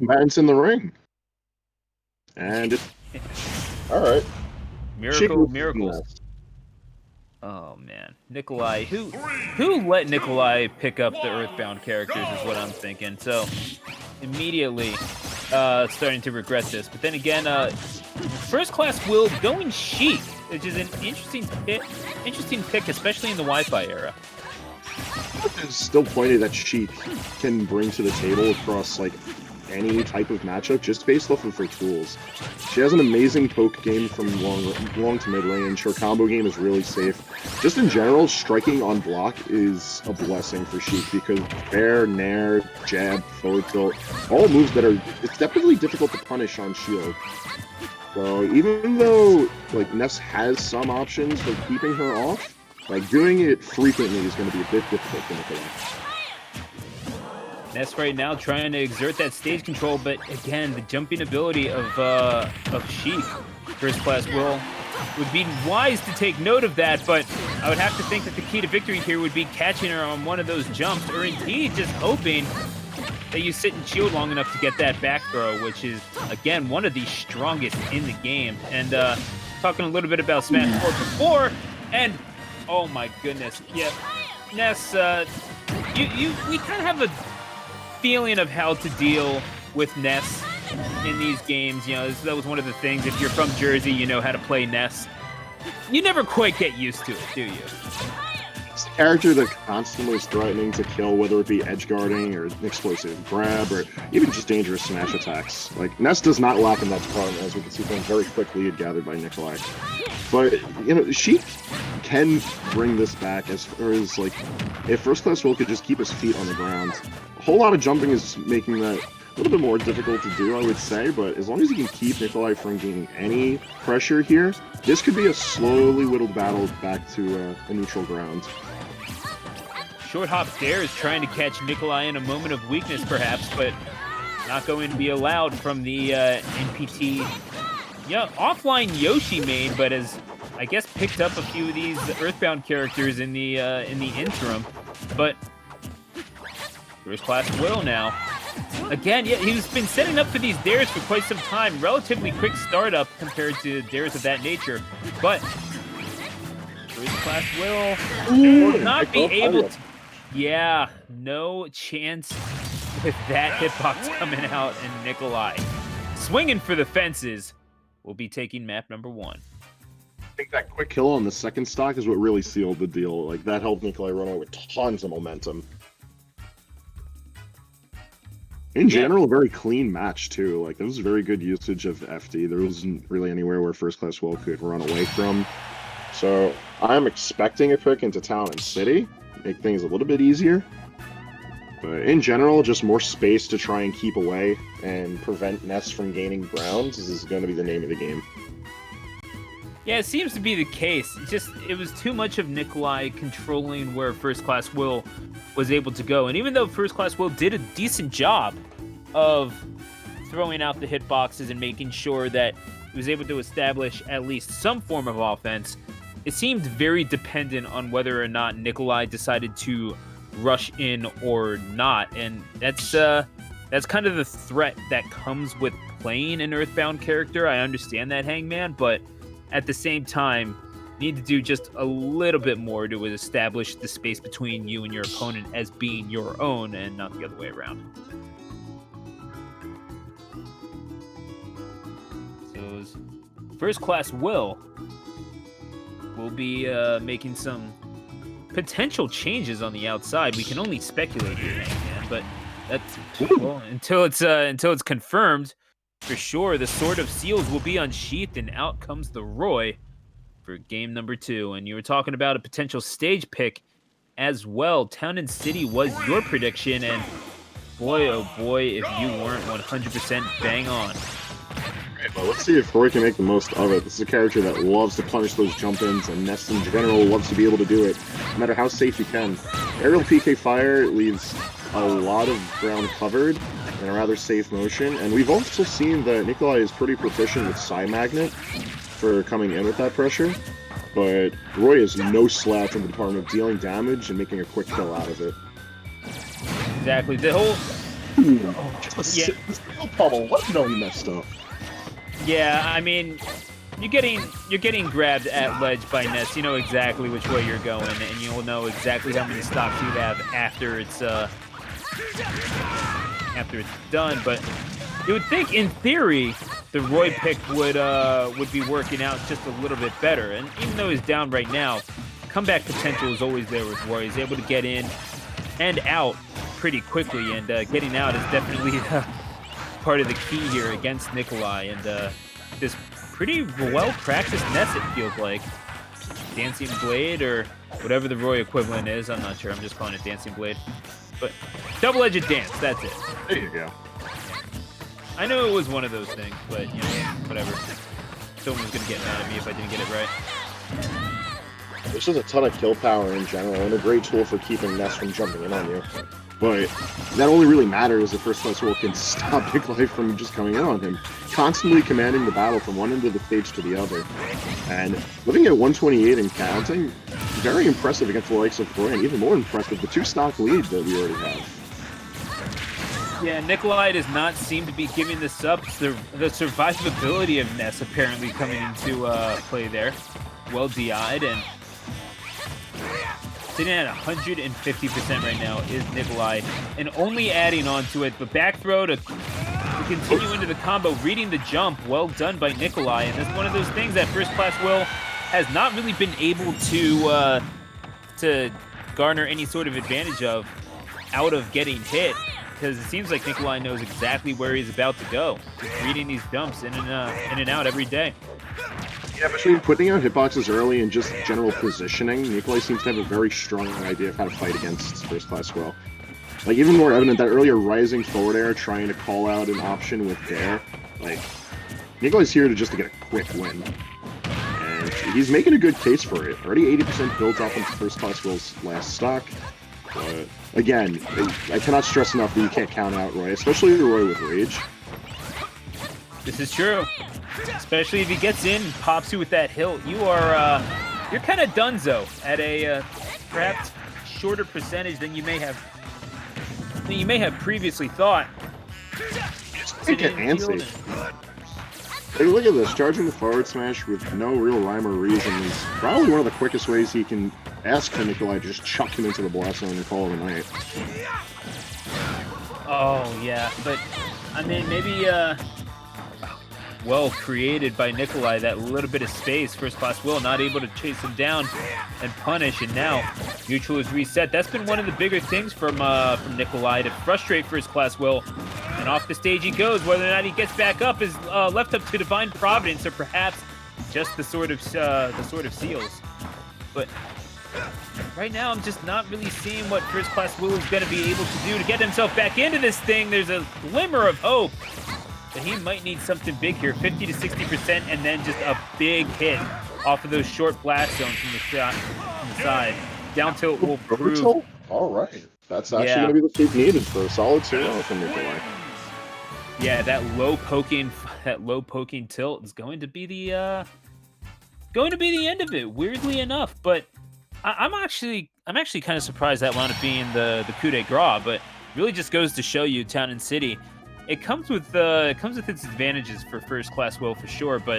Combatants in the ring. And it's alright. Miracles. Oh man, Nikolai. Who let Nikolai pick up the Earthbound characters is what I'm thinking. So immediately starting to regret this. But then again, FirstClassWill going Sheik, which is an interesting pick, especially in the Wi-Fi era. It's still plenty that she can bring to the table across like any type of matchup just based off of her tools. She has an amazing poke game from long to mid range. Her combo game is really safe. Just in general, striking on block is a blessing for Sheik because fair, nair, jab, forward tilt, all moves that are it's definitely difficult to punish on shield. So even though like Ness has some options for keeping her off, like doing it frequently is going to be a bit difficult for Nikolai. Ness right now trying to exert that stage control, but again, the jumping ability of Sheik, FirstClassWill, would be wise to take note of that, but I would have to think that the key to victory here would be catching her on one of those jumps, or indeed just hoping that you sit and shield long enough to get that back throw, which is, again, one of the strongest in the game. And talking a little bit about SmashBros before, and oh my goodness, yeah, Ness, we kind of have a feeling of how to deal with Ness in these games. You know, that was one of the things. If you're from Jersey, you know how to play Ness. You never quite get used to it, do you? It's a character that constantly is threatening to kill, whether it be edge guarding or an explosive grab or even just dangerous smash attacks. Like, Ness does not lack in that department, as we can see from very quickly gathered by Nikolai. But, you know, she can bring this back as far as, like, if FirstClassWill could just keep his feet on the ground. A whole lot of jumping is making that a little bit more difficult to do, I would say, but as long as he can keep Nikolai from gaining any pressure here, this could be a slowly whittled battle back to a neutral ground. Short hop there is trying to catch Nikolai in a moment of weakness, perhaps, but not going to be allowed from the NPT. Yeah, offline Yoshi main, but has, I guess, picked up a few of these Earthbound characters in the interim. But FirstClassWill now. Again, yeah, he's been setting up for these dares for quite some time. Relatively quick startup compared to dares of that nature. But FirstClassWill will not be able to... Yeah, no chance with that hitbox coming out, and Nikolai swinging for the fences will be taking map number 1. I think that quick kill on the second stock is what really sealed the deal. Like, that helped Nikolai run away with tons of momentum. In general, a very clean match, too. Like, there was very good usage of FD. There wasn't really anywhere where FirstClassWill could run away from. So, I'm expecting a pick into Town and City. Make things a little bit easier. But in general, just more space to try and keep away and prevent Ness from gaining grounds is going to be the name of the game. Yeah, it seems to be the case. It was too much of Nikolai controlling where FirstClassWill was able to go. And even though FirstClassWill did a decent job of throwing out the hitboxes and making sure that he was able to establish at least some form of offense, it seemed very dependent on whether or not Nikolai decided to rush in or not. And that's kind of the threat that comes with playing an Earthbound character. I understand that, Hangman, but at the same time, need to do just a little bit more to establish the space between you and your opponent as being your own and not the other way around. So FirstClassWill will be making some potential changes on the outside. We can only speculate here, man, but that's until it's confirmed for sure. The Sword of Seals will be unsheathed, and out comes the Roy for game number 2. And you were talking about a potential stage pick as well. Town and City was your prediction, and boy, oh boy, if you weren't 100% bang on. Well, let's see if Roy can make the most of it. This is a character that loves to punish those jump-ins, and Ness in general loves to be able to do it, no matter how safe he can. Aerial PK Fire leaves a lot of ground covered in a rather safe motion, and we've also seen that Nikolai is pretty proficient with Psy Magnet for coming in with that pressure, but Roy is no slouch in the department of dealing damage and making a quick kill out of it. Exactly. The Ooh, just a skill pummel. Let him know he messed up. Yeah, I mean, you're getting grabbed at ledge by Ness. You know exactly which way you're going, and you'll know exactly how many stocks you have after it's done. But you would think, in theory, the Roy pick would be working out just a little bit better. And even though he's down right now, comeback potential is always there with Roy. He's able to get in and out pretty quickly, and getting out is definitely part of the key here against Nikolai. And this pretty well-practiced Ness, it feels like. Dancing Blade, or whatever the Roy equivalent is. I'm not sure. I'm just calling it Dancing Blade. But double-edged dance, that's it. There you go. I know it was one of those things, but, you know, whatever. Someone was going to get mad at me if I didn't get it right. There's just a ton of kill power in general, and a great tool for keeping Ness from jumping in on you. But that only really matters if FirstClassWill can stop Nikolai from just coming in on him, constantly commanding the battle from one end of the stage to the other. And living at 128 and counting, very impressive against the likes of Roy, and even more impressive, the 2-stock lead that we already have. Yeah, Nikolai does not seem to be giving this up. The survivability of Ness apparently coming into play there. Well DI'd, and sitting at 150% right now is Nikolai, and only adding on to it. But back throw to continue into the combo, reading the jump. Well done by Nikolai, and that's one of those things that FirstClassWill has not really been able to garner any sort of advantage of out of getting hit, because it seems like Nikolai knows exactly where he's about to go. Just reading these jumps in and out every day. Yeah, between putting out hitboxes early and just general positioning, Nikolai seems to have a very strong idea of how to fight against FirstClassWill. Like, even more evident, that earlier rising forward air trying to call out an option with Dare. Like, Nikolai's here to get a quick win. And he's making a good case for it. Already 80% built off into FirstClassWill's last stock. But, again, I cannot stress enough that you can't count out Roy, especially Roy with Rage. This is true. Especially if he gets in and pops you with that hilt, you're kind of donezo at a perhaps shorter percentage than you may have previously thought. Take it antsy. Hey, look at this, charging the forward smash with no real rhyme or reason is probably one of the quickest ways he can ask for Nikolai to just chuck him into the blast zone and call it a night. Oh yeah, but I mean maybe well created by Nikolai, that little bit of space. FirstClassWill not able to chase him down and punish, and now neutral is reset. That's been one of the bigger things from Nikolai, to frustrate FirstClassWill, and off the stage he goes. Whether or not he gets back up is left up to divine providence, or perhaps just the sort of seals. But right now I'm just not really seeing what FirstClassWill is going to be able to do to get himself back into this thing. There's a glimmer of hope, but he might need something big here, 50 to 60%, and then just a big hit off of those short blast zones from the side. Down tilt will prove. All right, that's actually going to be the sweep needed for a solid 2-0 from Nikolai. Yeah, that low poking tilt is going to be the end of it. Weirdly enough, but I'm actually kind of surprised that wound up being the coup de grace. But really just goes to show you, Town and City. It comes with its advantages for FirstClassWill for sure, but